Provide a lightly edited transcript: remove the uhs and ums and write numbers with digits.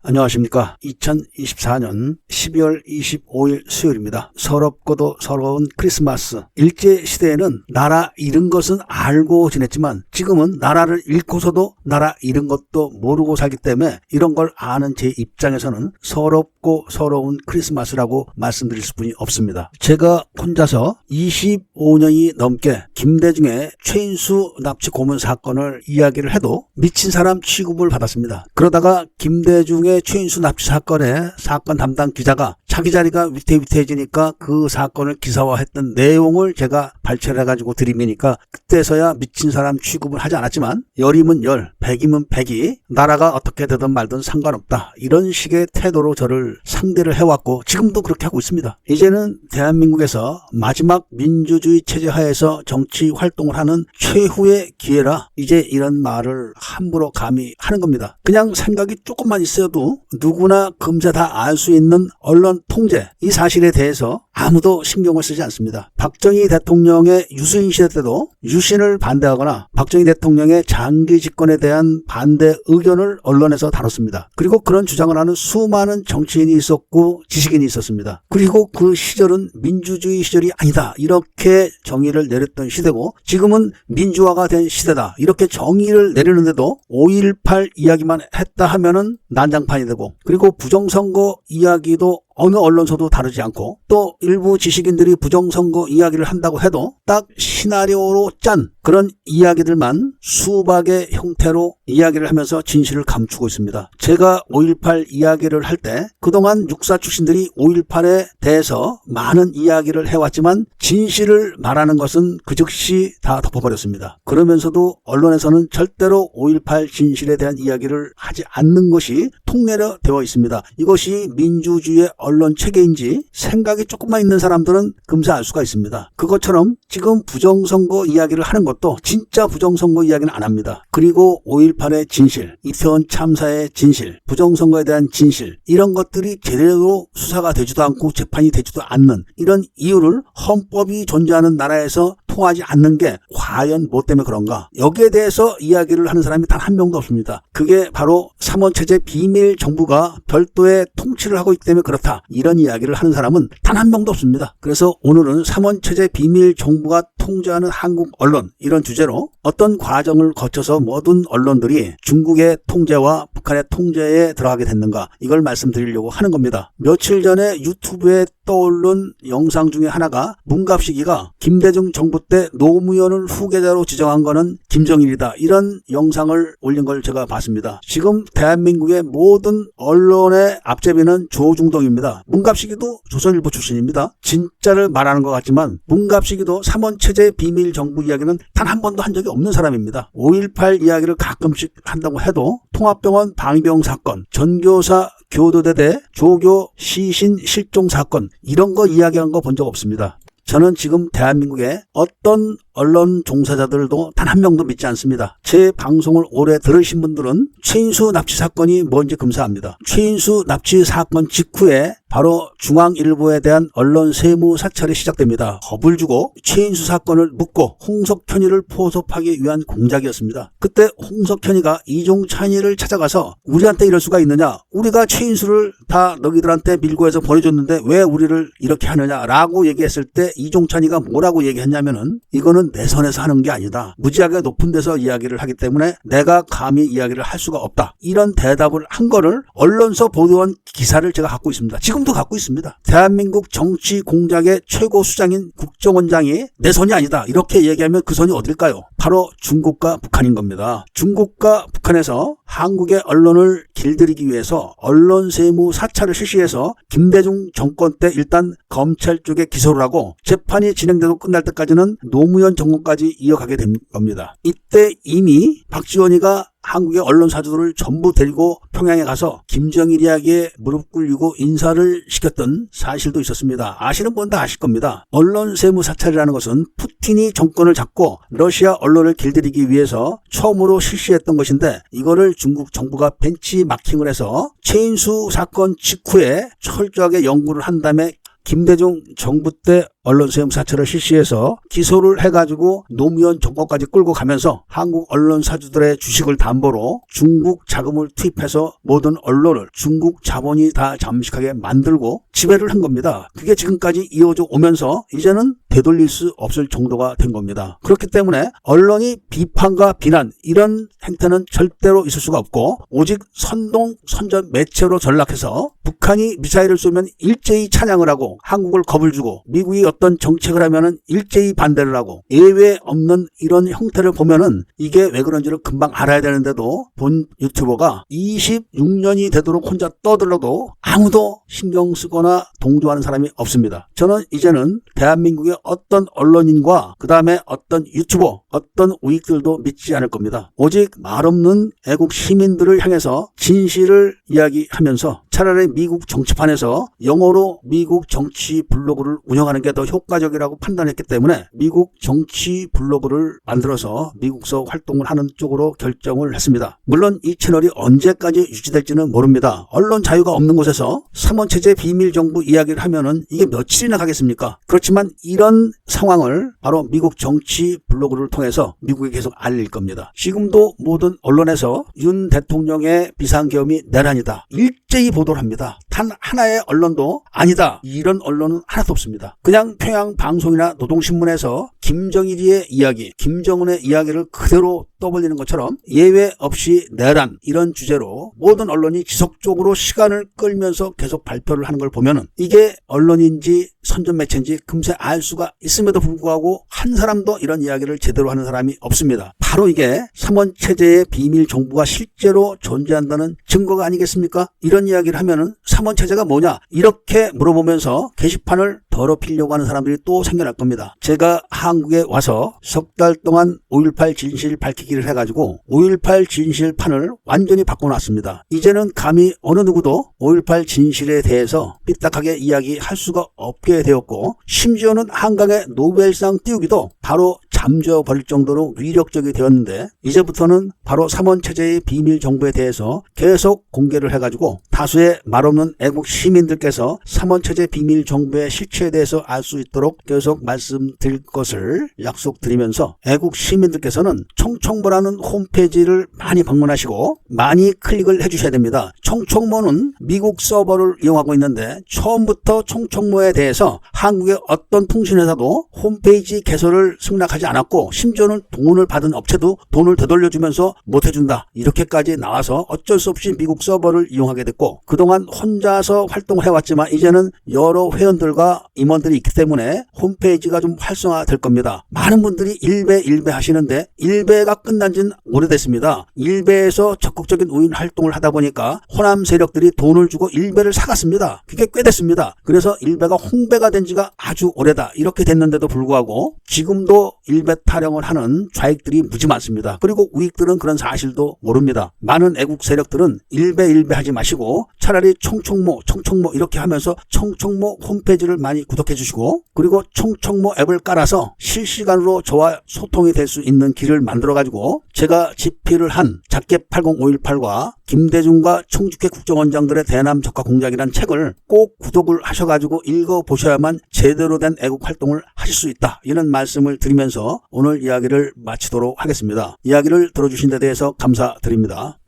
안녕하십니까. 2024년 12월 25일 수요일입니다. 서럽고도 서러운 크리스마스. 일제시대에는 나라 잃은 것은 알고 지냈지만 지금은 나라를 잃고서도 나라 잃은 것도 모르고 살기 때문에 이런 걸 아는 제 입장에서는 서럽고 서러운 크리스마스라고 말씀드릴 수뿐이 없습니다. 제가 혼자서 25년이 넘게 김대중의 최인수 납치 고문 사건을 이야기를 해도 미친 사람 취급을 받았습니다. 그러다가 김대중의 최인수 납치 사건의 사건 담당 기자가 자기 자리가 위태위태해지니까 그 사건을 기사화했던 내용을 제가 발췌를 해가지고 드리니까 그때서야 미친 사람 취급을 하지 않았지만 열이면 열, 백이면 백이 나라가 어떻게 되든 말든 상관없다. 이런 식의 태도로 저를 상대를 해왔고 지금도 그렇게 하고 있습니다. 이제는 대한민국에서 마지막 민주주의 체제 하에서 정치 활동을 하는 최후의 기회라 이제 이런 말을 함부로 감히 하는 겁니다. 그냥 생각이 조금만 있어도 누구나 금세 다 알 수 있는 언론 통제, 이 사실에 대해서 아무도 신경을 쓰지 않습니다. 박정희 대통령의 유신 시대 때도 유신을 반대하거나 박정희 대통령의 장기 집권에 대한 반대 의견을 언론에서 다뤘습니다. 그리고 그런 주장을 하는 수많은 정치인이 있었고 지식인이 있었습니다. 그리고 그 시절은 민주주의 시절이 아니다. 이렇게 정의를 내렸던 시대고 지금은 민주화가 된 시대다. 이렇게 정의를 내리는데도 5.18 이야기만 했다 하면은 난장판이 되고 그리고 부정선거 이야기도 어느 언론사도 다루지 않고 또 일부 지식인들이 부정선거 이야기를 한다고 해도 딱 시나리오로 짠 그런 이야기들만 수박의 형태로 이야기를 하면서 진실을 감추고 있습니다. 제가 5.18 이야기를 할 때 그동안 육사 출신들이 5.18에 대해서 많은 이야기를 해왔지만 진실을 말하는 것은 그 즉시 다 덮어버렸습니다. 그러면서도 언론에서는 절대로 5.18 진실에 대한 이야기를 하지 않는 것이 통례로 되어 있습니다. 이것이 민주주의의 언론 체계인지 생각이 조금만 있는 사람들은 금세 알 수가 있습니다. 그것처럼 지금 부정선거 이야기를 하는 것도 진짜 부정선거 이야기는 안 합니다. 그리고 5.18의 진실, 이태원 참사의 진실, 부정선거에 대한 진실 이런 것들이 제대로 수사가 되지도 않고 재판이 되지도 않는 이런 이유를 헌법이 존재하는 나라에서 통하지 않는 게 과연 뭐 때문에 그런가? 여기에 대해서 이야기를 하는 사람이 단 한 명도 없습니다. 그게 바로 삼원체제 비밀 정부가 별도의 통치를 하고 있기 때문에 그렇다. 이런 이야기를 하는 사람은 단 한 명도 없습니다. 그래서 오늘은 삼원체제 비밀 정부가 통제하는 한국 언론 이런 주제로 어떤 과정을 거쳐서 모든 언론들이 중국의 통제와 북한의 통제에 들어가게 됐는가 이걸 말씀드리려고 하는 겁니다. 며칠 전에 유튜브에 떠오른 영상 중에 하나가 문갑식이가 김대중 정부 때 노무현을 후계자로 지정한 거는 김정일이다. 이런 영상을 올린 걸 제가 봤습니다. 지금 대한민국의 모든 언론의 앞제비는 조중동입니다. 문갑식이도 조선일보 출신입니다. 진짜를 말하는 것 같지만 문갑식이도 삼원체제 비밀 정부 이야기는 단 한 번도 한 적이 없는 사람입니다. 5.18 이야기를 가끔씩 한다고 해도 통합병원 방위병 사건, 전교사 교도대대 조교 시신 실종 사건 이런 거 이야기한 거 본 적 없습니다. 저는 지금 대한민국의 어떤 언론 종사자들도 단 한 명도 믿지 않습니다. 제 방송을 오래 들으신 분들은 최인수 납치 사건이 뭔지 금사합니다. 최인수 납치 사건 직후에 바로 중앙일보에 대한 언론 세무 사찰이 시작됩니다. 겁을 주고 최인수 사건을 묻고 홍석현이를 포섭하기 위한 공작이었습니다. 그때 홍석현이가 이종찬이를 찾아가서 우리한테 이럴 수가 있느냐? 우리가 최인수를 다 너희들한테 밀고 해서 보내줬는데 왜 우리를 이렇게 하느냐라고 얘기했을 때 이종찬이가 뭐라고 얘기했냐면은 이거는 내 선에서 하는 게 아니다. 무지하게 높은 데서 이야기를 하기 때문에 내가 감히 이야기를 할 수가 없다. 이런 대답을 한 거를 언론서 보도한 기사를 제가 갖고 있습니다. 지금도 갖고 있습니다. 대한민국 정치 공작의 최고 수장인 국정원장이 내 선이 아니다. 이렇게 얘기하면 그 선이 어딜까요? 바로 중국과 북한인 겁니다. 중국과 북한에서 한국의 언론을 길들이기 위해서 언론 세무 사찰을 실시해서 김대중 정권 때 일단 검찰 쪽에 기소를 하고 재판이 진행되고 끝날 때까지는 노무현 정권까지 이어가게 된 겁니다. 이때 이미 박지원이가 한국의 언론사들을 전부 데리고 평양에 가서 김정일 이야기에 무릎 꿇리고 인사를 시켰던 사실도 있었습니다. 아시는 분 다 아실 겁니다. 언론 세무 사찰이라는 것은 푸틴이 정권을 잡고 러시아 언론을 길들이기 위해서 처음으로 실시했던 것인데 이거를 중국 정부가 벤치마킹을 해서 최인수 사건 직후에 철저하게 연구를 한 다음에 김대중 정부 때 언론수임 사찰을 실시해서 기소를 해가지고 노무현 정권까지 끌고 가면서 한국 언론사주들의 주식을 담보로 중국 자금을 투입해서 모든 언론을 중국 자본이 다 잠식하게 만들고 지배를 한 겁니다. 그게 지금까지 이어져 오면서 이제는 되돌릴 수 없을 정도가 된 겁니다. 그렇기 때문에 언론이 비판과 비난 이런 행태는 절대로 있을 수가 없고 오직 선동 선전 매체로 전락해서 북한이 미사일을 쏘면 일제히 찬양을 하고 한국을 겁을 주고 미국이 어떤 정책을 하면은 일제히 반대를 하고 예외 없는 이런 형태를 보면은 이게 왜 그런지를 금방 알아야 되는데도 본 유튜버가 26년이 되도록 혼자 떠들어도 아무도 신경 쓰거나 동조하는 사람이 없습니다. 저는 이제는 대한민국의 어떤 언론인과 그 다음에 어떤 유튜버 어떤 우익들도 믿지 않을 겁니다. 오직 말없는 애국 시민들을 향해서 진실을 이야기하면서 차라리 미국 정치판에서 영어로 미국 정치 블로그를 운영하는 게 더 효과적이라고 판단했기 때문에 미국 정치 블로그를 만들어서 미국서 활동을 하는 쪽으로 결정을 했습니다. 물론 이 채널이 언제까지 유지될지는 모릅니다. 언론 자유가 없는 곳에서 3원체제 비밀정부 이야기를 하면은 이게 며칠이나 가겠습니까? 그렇지만 이런 상황을 바로 미국 정치 블로그를 통해서 미국에 계속 알릴 겁니다. 지금도 모든 언론에서 윤 대통령의 비상계엄이 내란이다. 일제히 보도를 합니다. 단 하나의 언론도 아니다. 이런 언론은 하나도 없습니다. 그냥 평양 방송이나 노동신문에서 김정일의 이야기, 김정은의 이야기를 그대로 떠벌리는 것처럼 예외 없이 내란 이런 주제로 모든 언론이 지속적으로 시간을 끌면서 계속 발표를 하는 걸 보면은 이게 언론인지 선전매체인지 금세 알 수가 있음에도 불구하고 한 사람도 이런 이야기를 제대로 하는 사람이 없습니다. 바로 이게 3원 체제의 비밀 정부가 실제로 존재한다는 증거가 아니겠습니까? 이런 이야기를 하면은 3원 체제가 뭐냐 이렇게 물어보면서 게시판을 더럽히려고 하는 사람들이 또 생겨날 겁니다. 제가 한국에 와서 석 달 동안 5.18 진실 밝히기를 해가지고 5.18 진실판을 완전히 바꿔놨습니다. 이제는 감히 어느 누구도 5.18 진실에 대해서 삐딱하게 이야기할 수가 없게 되었고 심지어는 한강에 노벨상 띄우기도 바로 잠재워버릴 정도로 위력적이 되었는데 이제부터는 바로 3원 체제의 비밀 정부에 대해서 계속 공개를 해가지고 다수의 말없는 애국 시민들께서 3원 체제 비밀 정부의 실체에 대해서 알 수 있도록 계속 말씀드릴 것을 약속드리면서 애국 시민들께서는 총총모라는 홈페이지를 많이 방문하시고 많이 클릭을 해주셔야 됩니다. 총총모는 미국 서버를 이용하고 있는데 처음부터 총총모에 대해서 한국의 어떤 통신회사도 홈페이지 개설을 승낙하지 않았고 심지어는 돈을 받은 업체도 돈을 되돌려주면서 못해준다 이렇게까지 나와서 어쩔 수 없이 미국 서버를 이용하게 됐고 그동안 혼자서 활동을 해왔지만 이제는 여러 회원들과 임원들이 있기 때문에 홈페이지가 좀 활성화될 겁니다. 많은 분들이 일배 하시는데 일배가 끝난 지는 오래됐습니다. 일배에서 적극적인 우인 활동을 하다 보니까 호남 세력들이 돈을 주고 일배를 사갔습니다. 그게 꽤 됐습니다. 그래서 일배가 홍배가 된 지가 아주 오래다 이렇게 됐는데도 불구하고 지금도 일배 타령을 하는 좌익들이 무지 많습니다. 그리고 우익들은 그런 사실도 모릅니다. 많은 애국 세력들은 일배 하지 마시고 차라리 총총모 이렇게 하면서 총총모 홈페이지를 많이 구독해 주시고 그리고 총총모 앱을 깔아서 실시간으로 저와 소통이 될 수 있는 길을 만들어 가지고 제가 집필을 한 작게 80518과 김대중과 총주계 국정원장들의 대남 적화 공작이라는 책을 꼭 구독을 하셔가지고 읽어보셔야만 제대로 된 애국 활동을 하실 수 있다 이런 말씀을 드리면서 오늘 이야기를 마치도록 하겠습니다. 이야기를 들어주신 데 대해서 감사드립니다.